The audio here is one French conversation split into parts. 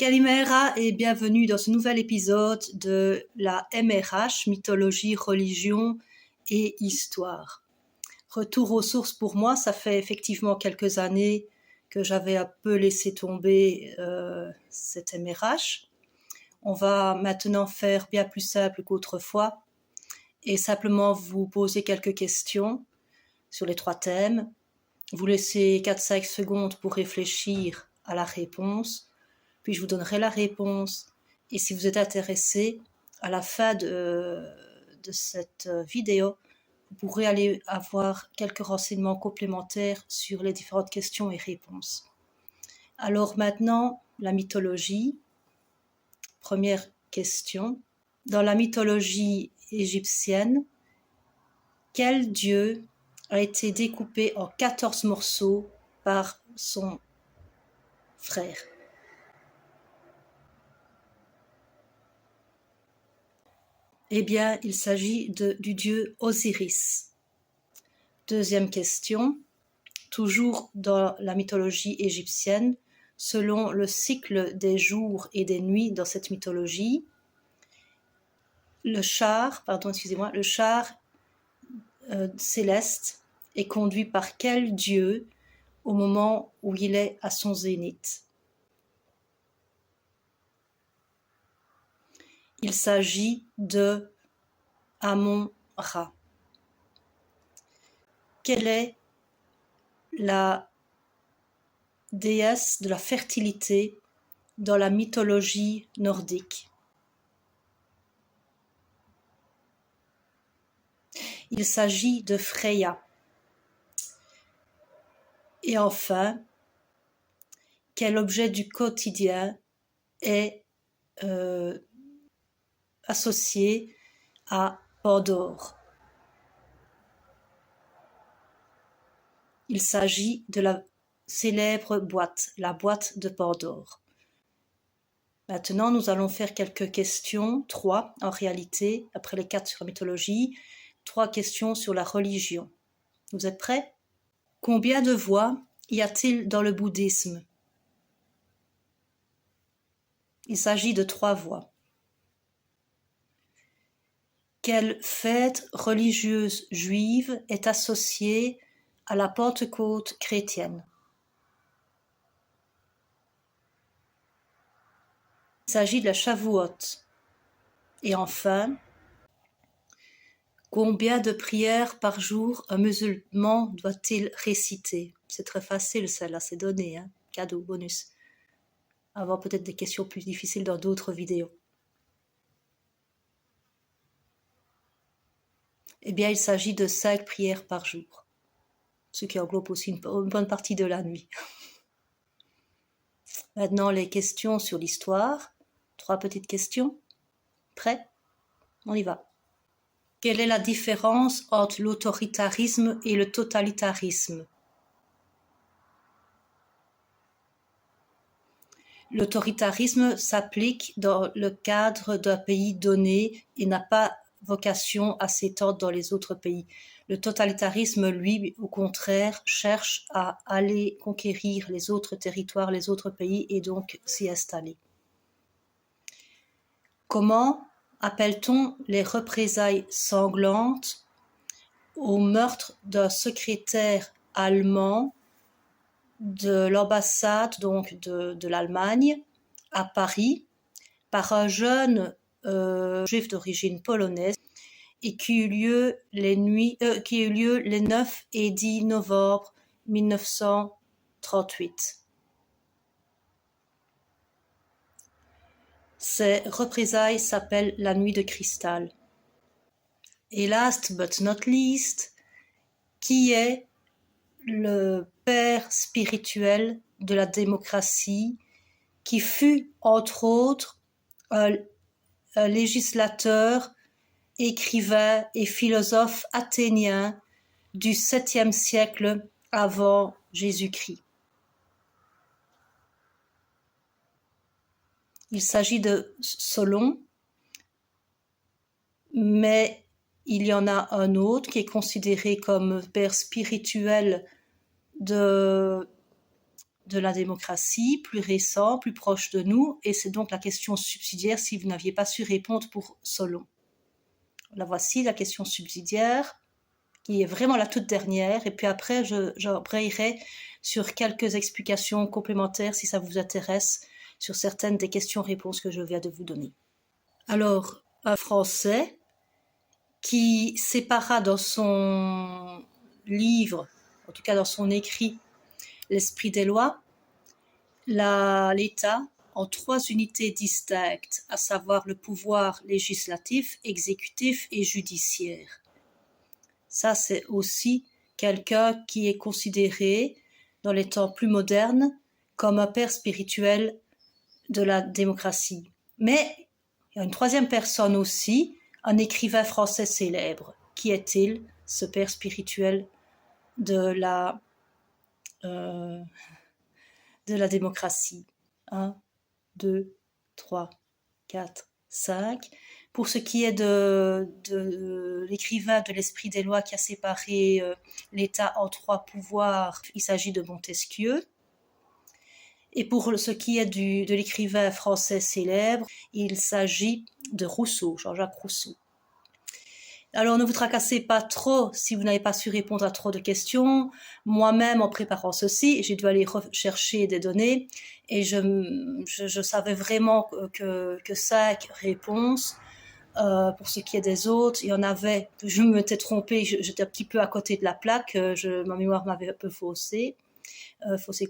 Kalimera et bienvenue dans ce nouvel épisode de la MRH, mythologie, religion et histoire. Retour aux sources pour moi, ça fait effectivement quelques années que j'avais un peu laissé tomber cette MRH. On va maintenant faire bien plus simple qu'autrefois et simplement vous poser quelques questions sur les 3 thèmes. Vous laissez 4-5 secondes pour réfléchir à la réponse. Puis je vous donnerai la réponse. Et si vous êtes intéressé, à la fin de cette vidéo, vous pourrez aller avoir quelques renseignements complémentaires sur les différentes questions et réponses. Alors maintenant, la mythologie. Première question. Dans la mythologie égyptienne, quel dieu a été découpé en 14 morceaux par son frère ? Eh bien, il s'agit du dieu Osiris. Deuxième question, toujours dans la mythologie égyptienne, selon le cycle des jours et des nuits dans cette mythologie, le char céleste est conduit par quel dieu au moment où il est à son zénith ? Il s'agit de Amon-Ra. Quelle est la déesse de la fertilité dans la mythologie nordique ? Il s'agit de Freya. Et enfin, quel objet du quotidien est associé à Pandore ? Il s'agit de la célèbre boîte, la boîte de Pandore. Maintenant, nous allons faire quelques questions, 3 en réalité, après les 4 sur la mythologie, 3 questions sur la religion. Vous êtes prêts ? Combien de voix y a-t-il dans le bouddhisme ? Il s'agit de 3 voix. Quelle fête religieuse juive est associée à la Pentecôte chrétienne ? Il s'agit de la Shavuot. Et enfin, combien de prières par jour un musulman doit-il réciter ? C'est très facile celle-là, c'est donné, hein ? Cadeau, bonus. Avant peut-être des questions plus difficiles dans d'autres vidéos. Eh bien, il s'agit de 5 prières par jour, ce qui englobe aussi une bonne partie de la nuit. Maintenant, les questions sur l'histoire. 3 petites questions. Prêt ? On y va. Quelle est la différence entre l'autoritarisme et le totalitarisme ? L'autoritarisme s'applique dans le cadre d'un pays donné et n'a pas vocation à s'étendre dans les autres pays. Le totalitarisme, lui, au contraire, cherche à aller conquérir les autres territoires, les autres pays et donc s'y installer. Comment appelle-t-on les représailles sanglantes au meurtre d'un secrétaire allemand de l'ambassade donc de l'Allemagne à Paris par un jeune juif d'origine polonaise et qui eut lieu les 9 et 10 novembre 1938. Ces représailles s'appellent la nuit de cristal. Et last but not least, qui est le père spirituel de la démocratie, qui fut entre autres un législateur, écrivain et philosophe athénien du 7e siècle avant Jésus-Christ. Il s'agit de Solon, mais il y en a un autre qui est considéré comme père spirituel de de la démocratie, plus récent, plus proche de nous, et c'est donc la question subsidiaire si vous n'aviez pas su répondre pour Solon. La voici, la question subsidiaire, qui est vraiment la toute dernière, et puis après j'embrayerai sur quelques explications complémentaires si ça vous intéresse, sur certaines des questions-réponses que je viens de vous donner. Alors, un Français qui sépara dans son livre, en tout cas dans son écrit, L'Esprit des lois, l'État en 3 unités distinctes, à savoir le pouvoir législatif, exécutif et judiciaire. Ça, c'est aussi quelqu'un qui est considéré, dans les temps plus modernes, comme un père spirituel de la démocratie. Mais il y a une troisième personne aussi, un écrivain français célèbre. Qui est-il, ce père spirituel de la démocratie? 1, 2, 3, 4, 5. Pour ce qui est de l'écrivain de l'Esprit des lois qui a séparé l'État en 3 pouvoirs, il s'agit de Montesquieu. Et pour ce qui est de l'écrivain français célèbre, il s'agit de Rousseau, Jean-Jacques Rousseau. Alors ne vous tracassez pas trop si vous n'avez pas su répondre à trop de questions. Moi-même, en préparant ceci, j'ai dû aller rechercher des données et je savais vraiment que 5 réponses. Pour ce qui est des autres, il y en avait, je m'étais trompée, j'étais un petit peu à côté de la plaque, ma mémoire m'avait un peu faussé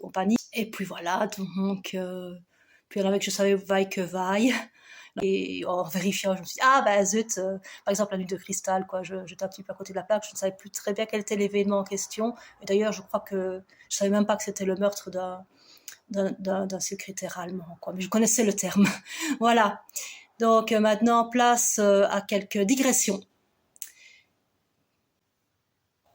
compagnie. Et puis voilà, donc, puis il y en avait que je savais vaille que vaille. Et en vérifiant, je me suis dit, ah ben zut, par exemple la nuit de cristal, quoi, j'étais un petit peu à côté de la plaque, je ne savais plus très bien quel était l'événement en question. Et d'ailleurs, je crois que je savais même pas que c'était le meurtre d'un secrétaire allemand, quoi. Mais je connaissais le terme. Voilà. Donc maintenant, place à quelques digressions.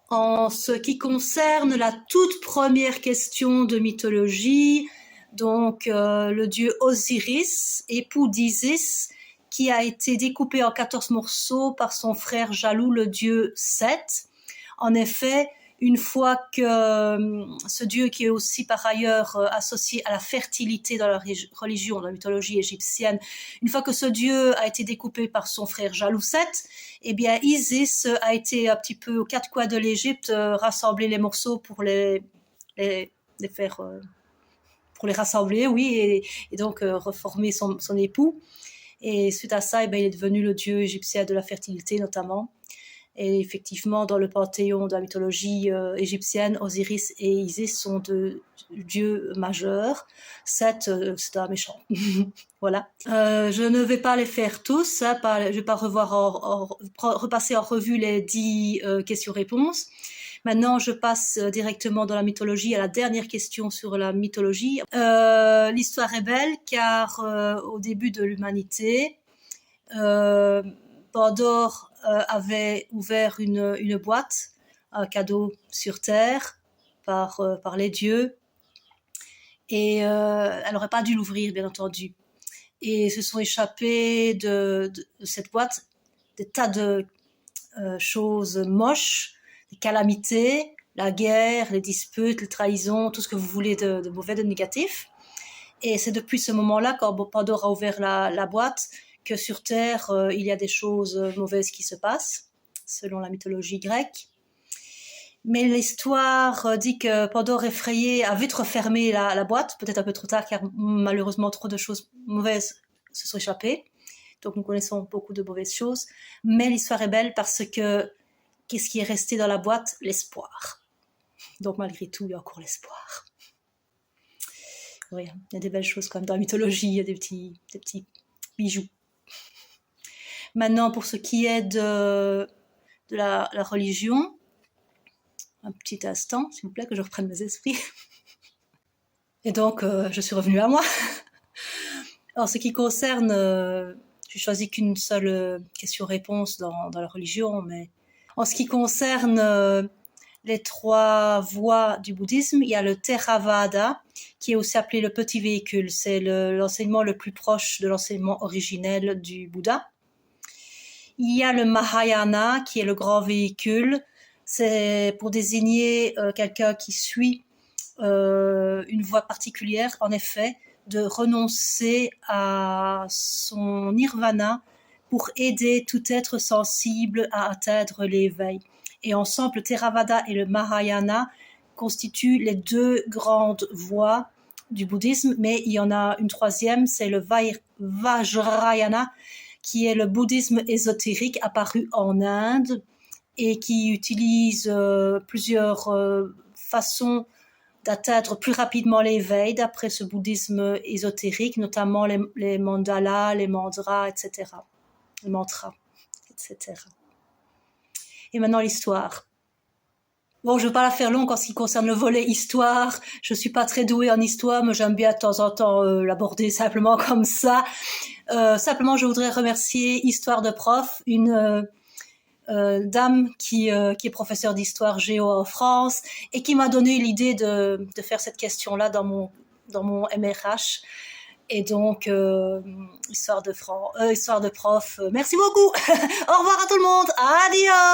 En ce qui concerne la toute première question de mythologie, donc le dieu Osiris, époux d'Isis, qui a été découpé en 14 morceaux par son frère jaloux, le dieu Seth. En effet, une fois que ce dieu, qui est aussi par ailleurs associé à la fertilité dans la religion, dans la mythologie égyptienne, une fois que ce dieu a été découpé par son frère jaloux Seth, eh bien Isis a été un petit peu aux 4 coins de l'Égypte rassembler les morceaux pour les faire, pour les rassembler, oui, et donc reformer son époux. Et suite à ça, eh bien, il est devenu le dieu égyptien de la fertilité notamment. Et effectivement, dans le panthéon de la mythologie égyptienne, Osiris et Isis sont 2 dieux majeurs. Seth, c'est un méchant. Voilà. Je ne vais pas les faire tous, hein, je ne vais pas repasser en revue les 10 questions-réponses. Maintenant, je passe directement dans la mythologie à la dernière question sur la mythologie. L'histoire est belle car au début de l'humanité, Pandore avait ouvert une boîte, un cadeau sur Terre par les dieux, et elle n'aurait pas dû l'ouvrir, bien entendu. Et se sont échappés de cette boîte des tas de choses moches, des calamités, la guerre, les disputes, les trahisons, tout ce que vous voulez de mauvais, de négatif. Et c'est depuis ce moment-là, quand Pandore a ouvert la boîte, que sur Terre, il y a des choses mauvaises qui se passent, selon la mythologie grecque. Mais l'histoire dit que Pandore, effrayé, a vite refermé la boîte, peut-être un peu trop tard, car malheureusement trop de choses mauvaises se sont échappées. Donc nous connaissons beaucoup de mauvaises choses. Mais l'histoire est belle parce que qu'est-ce qui est resté dans la boîte? L'espoir. Donc malgré tout, il y a encore l'espoir. Oui, il y a des belles choses quand même dans la mythologie, il y a des petits bijoux. Maintenant, pour ce qui est de la religion, un petit instant, s'il vous plaît, que je reprenne mes esprits. Et donc, je suis revenue à moi. En ce qui concerne, j'ai choisi qu'une seule question-réponse dans la religion, mais en ce qui concerne les 3 voies du bouddhisme, il y a le Theravada, qui est aussi appelé le petit véhicule. C'est l'enseignement le plus proche de l'enseignement originel du Bouddha. Il y a le Mahayana, qui est le grand véhicule. C'est pour désigner quelqu'un qui suit une voie particulière, en effet, de renoncer à son nirvana pour aider tout être sensible à atteindre l'éveil. Et ensemble, le Theravada et le Mahayana constituent les deux grandes voies du bouddhisme, mais il y en a une troisième, c'est le Vajrayana, qui est le bouddhisme ésotérique apparu en Inde et qui utilise plusieurs façons d'atteindre plus rapidement l'éveil d'après ce bouddhisme ésotérique, notamment les mandalas, les mantras, etc. Les mantras, etc. Et maintenant l'histoire. Bon, je ne vais pas la faire longue en ce qui concerne le volet histoire. Je ne suis pas très douée en histoire, mais j'aime bien de temps en temps l'aborder simplement comme ça. Simplement, je voudrais remercier Histoire de Prof, une dame qui est professeure d'histoire géo en France et qui m'a donné l'idée de faire cette question-là dans mon MRH. Et donc, Histoire de Prof, merci beaucoup. Au revoir à tout le monde. Adios.